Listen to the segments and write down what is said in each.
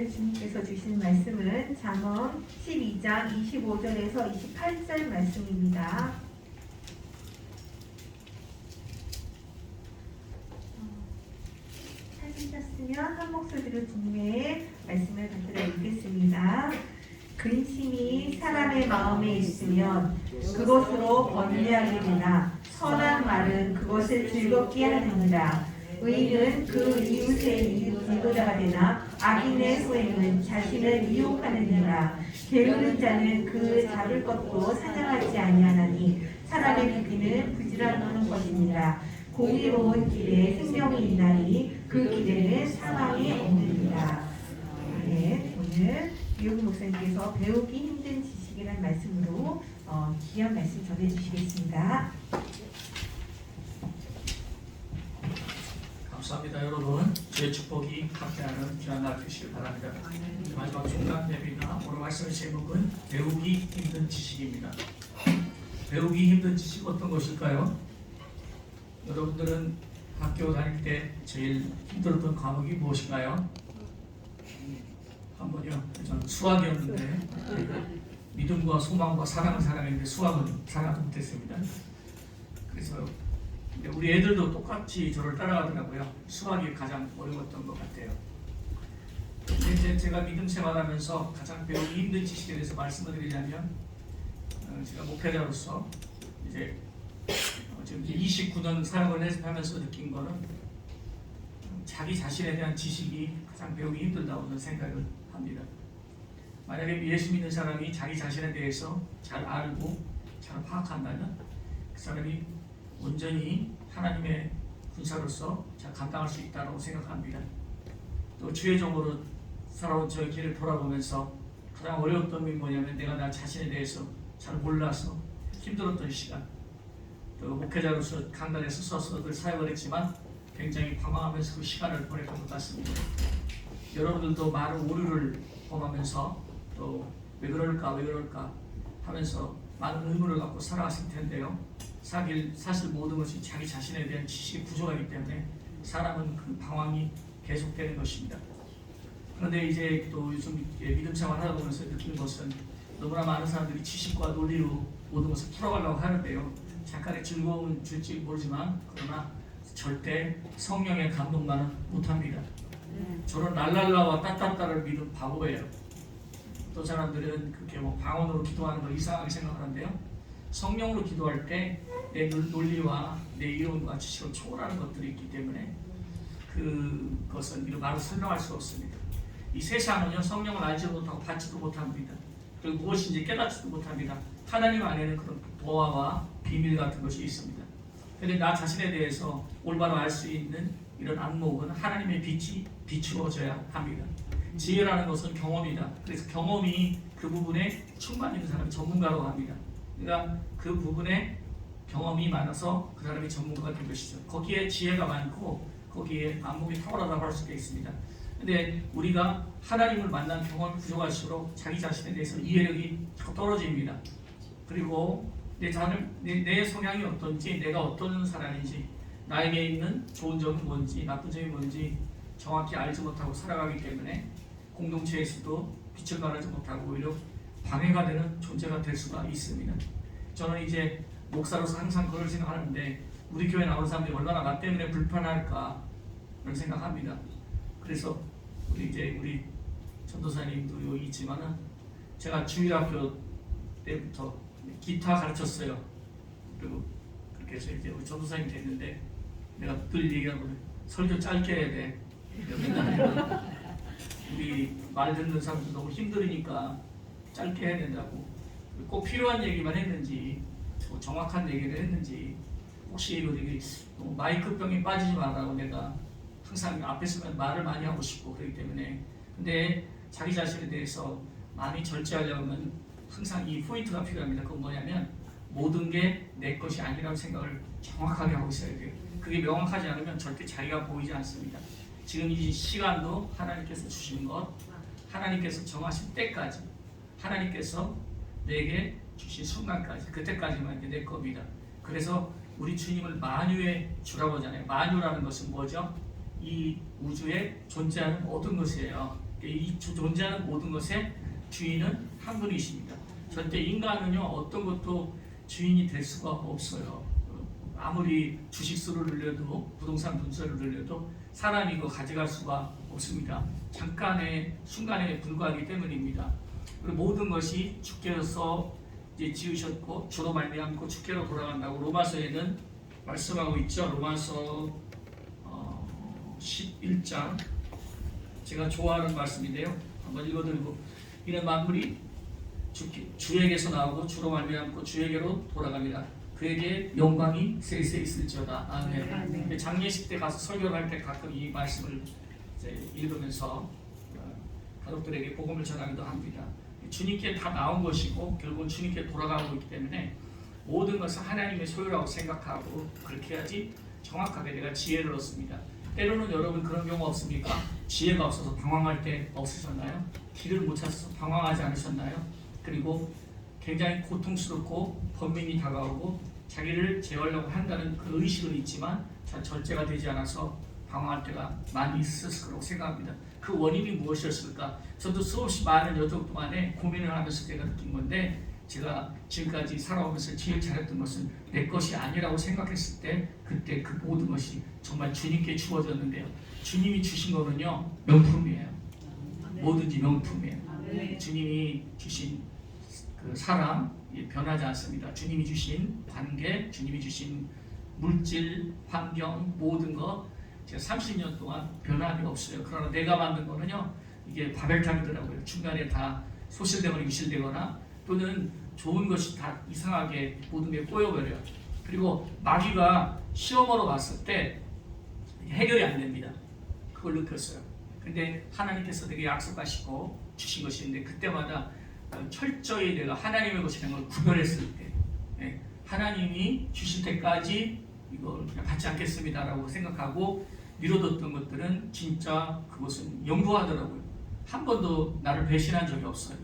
오늘 주님께서 주신 말씀은 잠언 12장 25절에서 28절 말씀입니다. 찾으셨으면 한 목소리로 주님의 말씀을 받들어 읽겠습니다. 근심이 사람의 마음에 있으면 그것으로 번뇌하게 되나 선한 말은 그것을 즐겁게 하느니라. 의인은 그 이웃의 이도자가 되나 악인의 소행은 자신을 미혹하느니라. 게으른 자는 그 잡을 것도 사냥하지 아니하나니 사람의 부귀는 부지런한 것이니라. 공의로운 길에 생명이 있나니 그 길에는 사망이 없느니라. 네, 오늘 유영 목사님께서 배우기 힘든 지식이라는 말씀으로 귀한 말씀 전해주시겠습니다. 감사합니다. 여러분, 주의 축복이 함께하는 귀한 날 되시길 바랍니다. 마지막 중간 예배나 오늘 말씀의 제목은 배우기 힘든 지식입니다. 배우기 힘든 지식 어떤 것일까요? 여러분들은 학교 다닐 때 제일 힘들었던 과목이 무엇인가요? 한 번요. 저는 수학이었는데 믿음과 소망과 사랑을 사랑했는데 수학은 사랑하지 못했습니다. 그래서 우리 애들도 똑같이 저를 따라가더라고요. 수학이 가장 어려웠던 것 같아요. 이제 제가 믿음 생활하면서 가장 배우기 힘든 지식에 대해서 말씀을 드리자면 제가 목회자로서 이제 지금 29년 사역을 하면서 느낀 거는 자기 자신에 대한 지식이 가장 배우기 힘들다고 저는 생각을 합니다. 만약에 예수 믿는 사람이 자기 자신에 대해서 잘 알고 잘 파악한다면 그 사람이 온전히 하나님의 군사로서 잘 감당할 수 있다고 생각합니다. 또 주의적으로 살아온 저의 길을 돌아보면서 가장 어려웠던 게 뭐냐면 내가 나 자신에 대해서 잘 몰라서 힘들었던 시간, 또 목회자로서 강단에 서서 늘 사역을 했지만 굉장히 방황하면서 그 시간을 보냈던 것 같습니다. 여러분들도 많은 오류를 범하면서 또 왜 그럴까 하면서 많은 의문을 갖고 살아갔을 텐데요. 사실 모든 것이 자기 자신에 대한 지식이 부족하기 때문에 사람은 그 방황이 계속되는 것입니다. 그런데 이제 또 요즘 믿음 생활 하다 보면서 느낀 것은 너무나 많은 사람들이 지식과 논리로 모든 것을 풀어가려고 하는데요. 잠깐의 즐거움은 줄지 모르지만 그러나 절대 성령의 감동만은 못합니다. 저런 랄랄라와 따따따를 믿은 바보예요. 어떤 사람들은 그렇게 방언으로 기도하는 걸 이상하게 생각하는데요. 성령으로 기도할 때 내 논리와 내 이론과 지식을 초월하는 것들이 있기 때문에 그것은 이런 말로 설명할 수 없습니다. 이 세상은요, 성령을 알지도 못하고 받지도 못합니다. 그리고 무엇인지 깨닫지도 못합니다. 하나님 안에는 그런 보화와 비밀 같은 것이 있습니다. 그런데 나 자신에 대해서 올바로 알 수 있는 이런 안목은 하나님의 빛이 비추어져야 합니다. 지혜라는 것은 경험이다. 그래서 경험이 그 부분에 충만 있는 사람이 전문가라고 합니다. 그러니까 그 부분에 경험이 많아서 그 사람이 전문가가 된 것이죠. 거기에 지혜가 많고 거기에 안목이 탁월하다고 할 수가 있습니다. 근데 우리가 하나님을 만난 경험이 부족할수록 자기 자신에 대해서 이해력이 떨어집니다. 그리고 내 성향이 어떤지, 내가 어떤 사람인지, 나에게 있는 좋은 점은 뭔지, 나쁜 점이 뭔지 정확히 알지 못하고 살아가기 때문에 공동체에서도 빛을 발하지 못하고 오히려 방해가 되는 존재가 될 수가 있습니다. 저는 이제 목사로서 항상 그걸 생각하는데 우리 교회 나오는 사람들이 얼마나 나 때문에 불편할까 그런 생각합니다. 그래서 우리 전도사님도 여기 있지만은 제가 주일학교 때부터 기타 가르쳤어요. 그리고 그렇게 해서 이제 우리 전도사님 됐는데 내가 늘 얘기하거든. 설교 짧게 해야 돼. 우리 말 듣는 사람들 너무 힘들으니까 짧게 해야 된다고. 꼭 필요한 얘기만 했는지 정확한 얘기를 했는지 혹시 이거 되게 마이크병이 빠지지 말라고 내가 항상 앞에 서면 말을 많이 하고 싶고 그렇기 때문에. 근데 자기 자신에 대해서 많이 절제하려면 항상 이 포인트가 필요합니다. 그건 뭐냐면 모든 게 내 것이 아니라는 생각을 정확하게 하고 있어야 돼요. 그게 명확하지 않으면 절대 자기가 보이지 않습니다. 지금 이 시간도 하나님께서 주신 것, 하나님께서 정하신 때까지, 하나님께서 내게 주신 순간까지, 그때까지만 이게 내 겁니다. 그래서 우리 주님을 만유의 주라고 하잖아요. 만유라는 것은 뭐죠? 이 우주에 존재하는 모든 것이에요. 이 존재하는 모든 것의 주인은 한 분이십니다. 절대 인간은요 어떤 것도 주인이 될 수가 없어요. 아무리 주식수를 늘려도 부동산 분수를 늘려도 사람이 이거 가져갈 수가 없습니다. 잠깐의 순간에 불과하기 때문입니다. 그리고 모든 것이 주께서 이제 지으셨고 주로 말미암고 주께로 돌아간다고 로마서에는 말씀하고 있죠. 로마서 11장 제가 좋아하는 말씀인데요. 한번 읽어드리고 이는 만물이 주에게서 나오고 주로 말미암고 주에게로 돌아갑니다. 그에게 영광이 세세 있을지어다. 아멘. 장례식 때 가서 설교를 할 때 가끔 이 말씀을 이제 읽으면서 가족들에게 복음을 전하기도 합니다. 주님께 다 나온 것이고 결국은 주님께 돌아가고 있기 때문에 모든 것은 하나님의 소유라고 생각하고 그렇게 해야지 정확하게 내가 지혜를 얻습니다. 때로는 여러분 그런 경우 없습니까? 지혜가 없어서 방황할 때 없으셨나요? 길을 못 찾아서 방황하지 않으셨나요? 그리고 굉장히 고통스럽고 번민이 다가오고 자기를 제어하려고 한다는 그 의식은 있지만 잘 절제가 되지 않아서 방황할 때가 많이 있었을 거라고 생각합니다. 그 원인이 무엇이었을까? 저도 수없이 많은 여정 동안에 고민을 하면서 제가 느낀 건데 제가 지금까지 살아오면서 제일 잘했던 것은 내 것이 아니라고 생각했을 때 그때 그 모든 것이 정말 주님께 주어졌는데요. 주님이 주신 거는요 명품이에요. 뭐든지 명품이에요. 주님이 주신 그 사랑 변하지 않습니다. 주님이 주신 관계, 주님이 주신 물질, 환경 모든 거 제가 30년 동안 변함이 없어요. 그러나 내가 만든 거는요 이게 바벨탑이더라고요. 중간에 다 소실되거나 유실되거나 또는 좋은 것이 다 이상하게 모든 게 꼬여버려요. 그리고 마귀가 시험으로 봤을 때 해결이 안 됩니다. 그걸 느꼈어요. 근데 하나님께서 되게 약속하시고 주신 것이 있는데 그때마다 철저히 내가 하나님의 것이라는 걸 구별했을 때 하나님이 주실 때까지 이걸 그냥 받지 않겠습니다라고 생각하고 미뤄뒀던 것들은 진짜 그것은 영구하더라고요. 한 번도 나를 배신한 적이 없어요.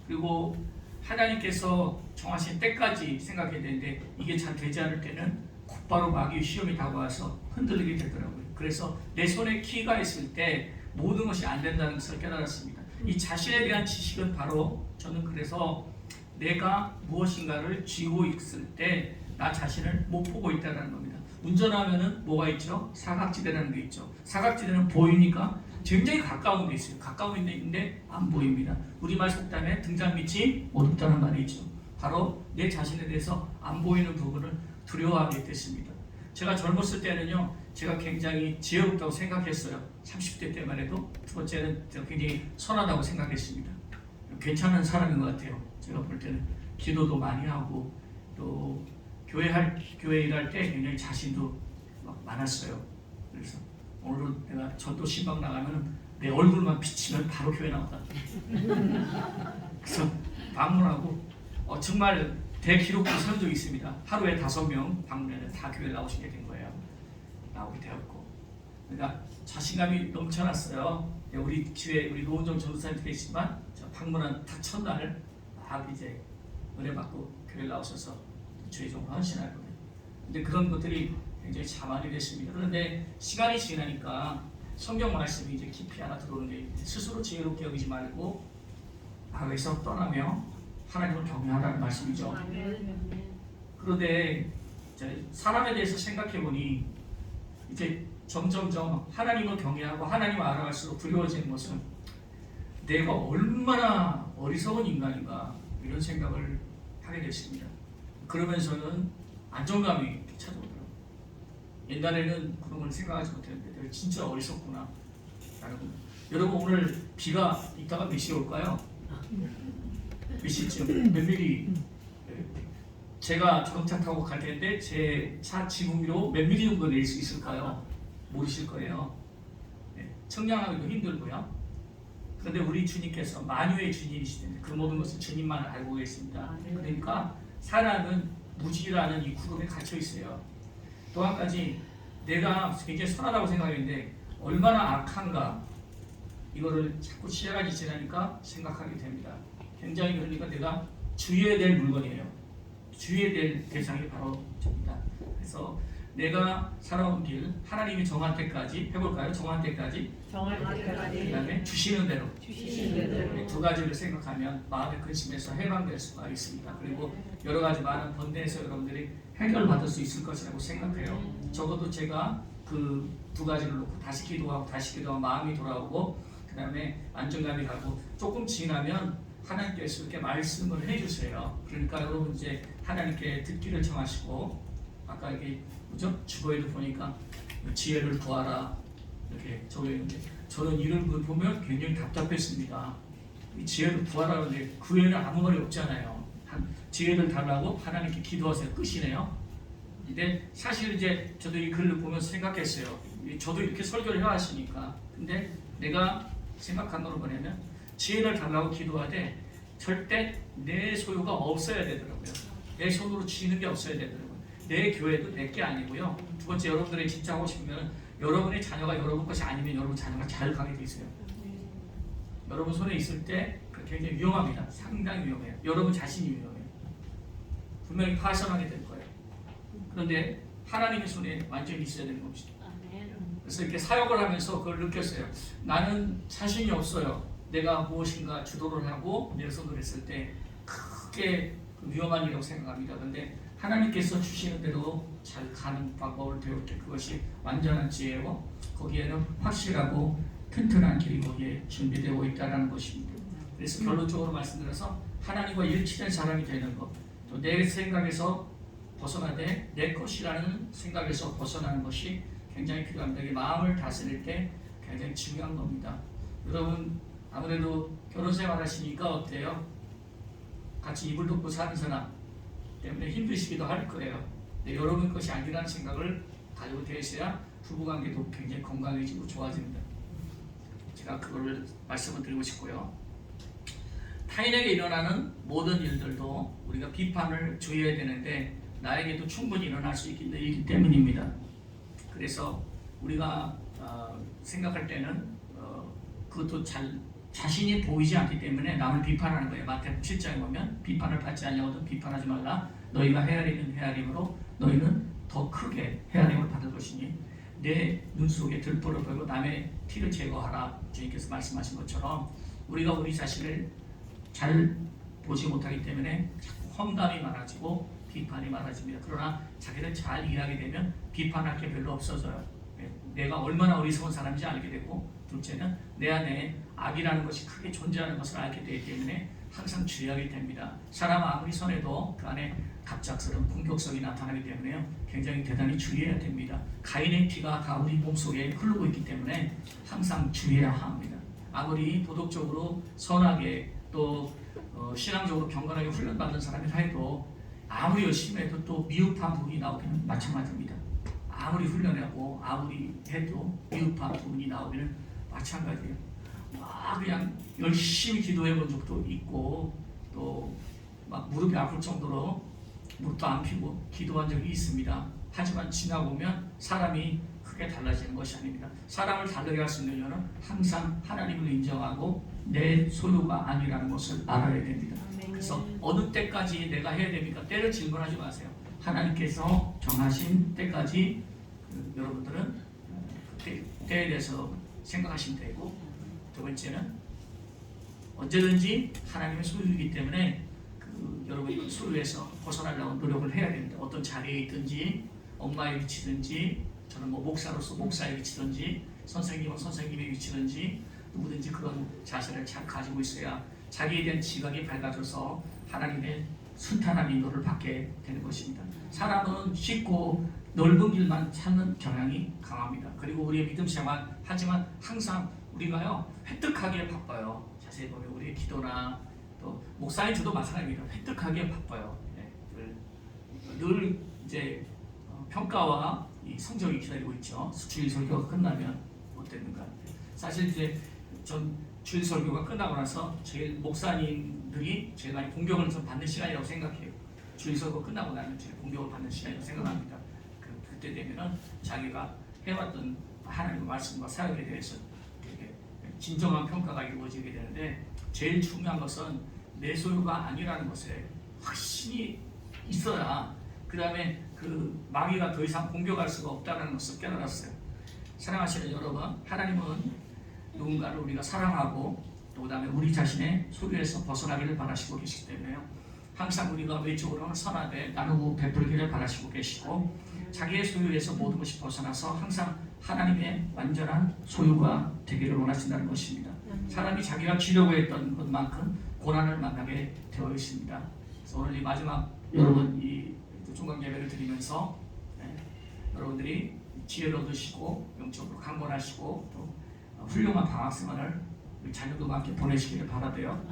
그리고 하나님께서 정하신 때까지 생각해야 되는데 이게 잘 되지 않을 때는 곧바로 마귀의 시험이 다가와서 흔들리게 되더라고요. 그래서 내 손에 키가 있을 때 모든 것이 안 된다는 것을 깨달았습니다. 이 자신에 대한 지식은 바로 저는 그래서 내가 무엇인가를 쥐고 있을 때 나 자신을 못 보고 있다는 겁니다. 운전하면은 뭐가 있죠? 사각지대라는 게 있죠. 사각지대는 보이니까 굉장히 가까운 데 있어요. 가까운 데 있는데 안 보입니다. 우리말 속담에 등잔 밑이 어둡다는 말이 있죠. 바로 내 자신에 대해서 안 보이는 부분을 두려워하게 됐습니다. 제가 젊었을 때는요, 제가 굉장히 지혜롭다고 생각했어요. 30대 때만 해도. 두 번째는 제가 굉장히 선하다고 생각했습니다. 괜찮은 사람인 것 같아요. 제가 볼 때는 기도도 많이 하고 또 교회 일할 때 굉장히 자신도 막 많았어요. 그래서 오늘 내가 전도 신방 나가면 내 얼굴만 비치면 바로 교회 나온다. 그래서 방문하고 정말 대기록도 선 적이 있습니다. 하루에 5명 방문해서 다 교회 나오시게 된 거예요. 나오게 되었고, 그러니까 자신감이 넘쳐났어요. 우리 교회 우리 노은정 전도사님 계시지만 방문한 딱 첫날 막 이제 은혜 받고 교회 나오셔서 주의 종을 헌신할 거예요. 근데 그런 것들이 굉장히 자만이 됐습니다. 그런데 시간이 지나니까 성경 말씀이 이제 깊이 하나 들어오는 게 스스로 지혜롭게 여기지 말고 악에서 떠나며 하나님을 경외하라는 말씀이죠. 그런데 이제 사람에 대해서 생각해 보니 이제 점점점 하나님을 경외하고 하나님을 알아갈수록 두려워지는 것은 내가 얼마나 어리석은 인간인가 이런 생각을 하게 됐습니다. 그러면서는 안정감이 찾아오더라고요. 옛날에는 그런 걸 생각하지 못했는데 내가 진짜 어리석구나. 여러분 오늘 비가 이따가 몇 시에 올까요? 몇 시쯤? 몇 미리? 제가 자동차 타고 갈 텐데 제 차 지붕위로 몇 미리 정도 내릴 수 있을까요? 모르실 거예요. 청량하기도 힘들고요. 그런데 우리 주님께서 만유의 주님이시는데 그 모든 것을 주님만 알고 계십니다. 그러니까 사람은 무지라는 이 구름에 갇혀 있어요. 또 한 가지 내가 굉장히 선하다고 생각했는데 얼마나 악한가 이거를 자꾸 시야가 지나니까 생각하게 됩니다. 굉장히 그러니까 내가 주의해야 될 물건이에요. 주의해야 될 대상이 바로 저입니다. 그래서 내가 살아온 길 하나님이 정한 때까지 해볼까요? 정한 때까지 정할 때까지 그다음에 주시는 대로 주시는 대로 두 가지를 생각하면 마음의 근심에서 해방될 수가 있습니다. 그리고 여러 가지 많은 번뇌에서 여러분들이 해결받을 수 있을 것이라고 생각해요. 적어도 제가 그 두 가지를 놓고 다시 기도하고 마음이 돌아오고 그 다음에 안정감이 가고 조금 지나면 하나님께서 이렇게 말씀을 해주세요. 그러니까 여러분 이제 하나님께 듣기를 청하시고 아까 이게 뭐죠? 주보에도 보니까 지혜를 구하라 이렇게 적혀있는데 저는 이를 보면 굉장히 답답했습니다. 이 지혜를 구하라는데 그 외에는 아무 말이 없잖아요. 지혜를 달라고 하나님께 기도하세요. 끝이네요. 근데 사실 이제 저도 이 글을 보면서 생각했어요. 저도 이렇게 설교를 해왔으니까. 근데 내가 생각한 건 뭐냐면 지혜를 달라고 기도하되 절대 내 소유가 없어야 되더라고요. 내 손으로 쥐는 게 없어야 되더라고요. 내 교회도 내 게 아니고요. 두 번째 여러분들이 진짜 하고 싶으면 여러분의 자녀가 여러분 것이 아니면 여러분 자녀가 잘 가게 돼 있어요. 여러분 손에 있을 때 굉장히 위험합니다. 상당히 위험해요. 여러분 자신이 위험해요. 분명히 파손하게 될 거예요. 그런데 하나님의 손에 완전히 있어야 되는 겁니다. 그래서 이렇게 사역을 하면서 그걸 느꼈어요. 나는 자신이 없어요. 내가 무엇인가 주도를 하고 내 손으로 했을 때 크게 위험한 일이라고 생각합니다. 그런데 하나님께서 주시는 대로 잘 가는 방법을 배울 때 그것이 완전한 지혜고 거기에는 확실하고 튼튼한 길이 거기에 준비되고 있다는 것입니다. 그래서 결론적으로 말씀드려서 하나님과 일치된 사람이 되는 것, 또 내 생각에서 벗어나되 내 것이라는 생각에서 벗어나는 것이 굉장히 필요합니다. 이 마음을 다스릴 때 굉장히 중요한 겁니다. 여러분 아무래도 결혼 생활 하시니까 어때요? 같이 이불 덮고 사는 사람 때문에 힘드시기도 할 거예요. 근데 여러분 것이 아니라는 생각을 가지고 계셔야 부부관계도 굉장히 건강해지고 좋아집니다. 제가 그걸 말씀을 드리고 싶고요. 타인에게 일어나는 모든 일들도 우리가 비판을 주의해야 되는데 나에게도 충분히 일어날 수 있기 때문입니다. 그래서 우리가 생각할 때는 그것도 자신이 보이지 않기 때문에 남을 비판하는 거예요. 마태복음 7장에 보면 비판을 받지 않냐고도 비판하지 말라. 너희가 헤아리는 헤아림으로 너희는 더 크게 헤아림을 받을 것이니 내 눈 속에 들보를 보고 남의 티를 제거하라. 주님께서 말씀하신 것처럼 우리가 우리 자신을 잘 보지 못하기 때문에 자꾸 험담이 많아지고 비판이 많아집니다. 그러나 자기를 잘 이해하게 되면 비판할 게 별로 없어져요. 내가 얼마나 어리석은 사람인지 알게 되고 둘째는 내 안에 악이라는 것이 크게 존재하는 것을 알게 되기 때문에 항상 주의하게 됩니다. 사람 아무리 선해도 그 안에 갑작스러운 공격성이 나타나기 때문에 굉장히 대단히 주의해야 됩니다. 가인의 피가 다 우리 몸속에 흐르고 있기 때문에 항상 주의해야 합니다. 아무리 도덕적으로 선하게 또 신앙적으로 경건하게 훈련받은 사람이라 해도 아무리 열심히 해도 또 미흡한 부분이 나오기는 마찬가지입니다. 아무리 훈련하고 아무리 해도 미흡한 부분이 나오기는 마찬가지예요. 그냥 열심히 기도해 본 적도 있고 또 막 무릎이 아플 정도로 무릎도 안 펴고 기도한 적이 있습니다. 하지만 지나보면 사람이 크게 달라지는 것이 아닙니다. 사람을 다르게 할 수 있는 이유는 항상 하나님을 인정하고 내 소유가 아니라는 것을 알아야 됩니다. 그래서 어느 때까지 내가 해야 됩니까? 때를 질문하지 마세요. 하나님께서 정하신 때까지 여러분들은 그때 때에 대해서 생각하시면 되고 두 번째는 언제든지 하나님의 소유이기 때문에 여러분이 소유에서 벗어나려고 노력을 해야 됩니다. 어떤 자리에 있든지 엄마의 위치든지 저는 목사로서 목사의 위치든지 선생님은 선생님의 위치든지 누구든지 그런 자세를 잘 가지고 있어야 자기에 대한 지각이 밝아져서 하나님의 순탄한 인도를 받게 되는 것입니다. 사람은 쉽고 넓은 길만 찾는 경향이 강합니다. 그리고 우리의 믿음 생활 하지만 항상 우리가요 획득하기에 바빠요. 자세히 보면 우리의 기도나 또 목사님 저도 마찬가지입니다. 획득하기에 바빠요. 늘 이제 평가와 이 성적이 기다리고 있죠. 주일 설교가 끝나면 어땠는가. 사실 이제 전 주일 설교가 끝나고 나서 제일 목사님들이 제일 많이 공격을 좀 받는 시간이라고 생각해요. 주일 설교 끝나고 나면 제일 공격을 받는 시간이라고 생각합니다. 그때 되면은 자기가 해왔던 하나님의 말씀과 사역에 대해서 되게 진정한 평가가 이루어지게 되는데 제일 중요한 것은 내 소유가 아니라는 것에 확신이 있어야 그 다음에 그 마귀가 더 이상 공격할 수가 없다는 것을 깨달았어요. 사랑하시는 여러분, 하나님은 누군가를 우리가 사랑하고 또 그다음에 우리 자신의 소유에서 벗어나기를 바라시고 계시기 때문에요. 항상 우리가 외적으로는 선하되 나누고 베풀기를 바라시고 계시고 자기의 소유에서 모든 것이 벗어나서 항상 하나님의 완전한 소유가 되기를 원하신다는 것입니다. 사람이 자기가 지려고 했던 것만큼 고난을 만나게 되어 있습니다. 그래서 오늘 이 마지막 여러분 이 종강 예배를 드리면서 여러분들이 지혜를 얻으시고 영적으로 강건하시고 또 훌륭한 방학 생활을 우리 자녀들과 함께 보내시기를 바라고요.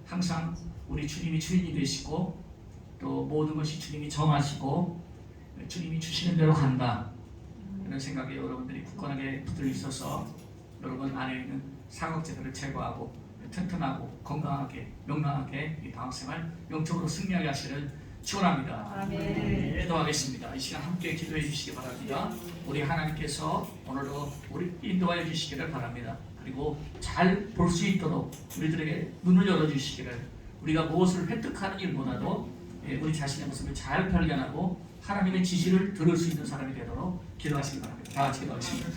항상 우리 주님이 주인이 되시고 또 모든 것이 주님이 정하시고 주님이 주시는 대로 간다 이런 생각에 여러분들이 굳건하게 붙들어 있어서 여러분 안에 있는 상업제들을 제거하고 튼튼하고 건강하게 명랑하게 이 방학생활 영적으로 승리하게 하시를 축원합니다. 아멘. 기도하겠습니다. 이 시간 함께 기도해 주시기 바랍니다. 우리 하나님께서 오늘도 우리 인도하여 주시기를 바랍니다. 그리고 잘 볼 수 있도록 우리들에게 눈을 열어주시기를, 우리가 무엇을 획득하는 일보다도 우리 자신의 모습을 잘 발견하고 하나님의 지시를 들을 수 있는 사람이 되도록 기도하시기 바랍니다. 다 같이 기도하겠습니다.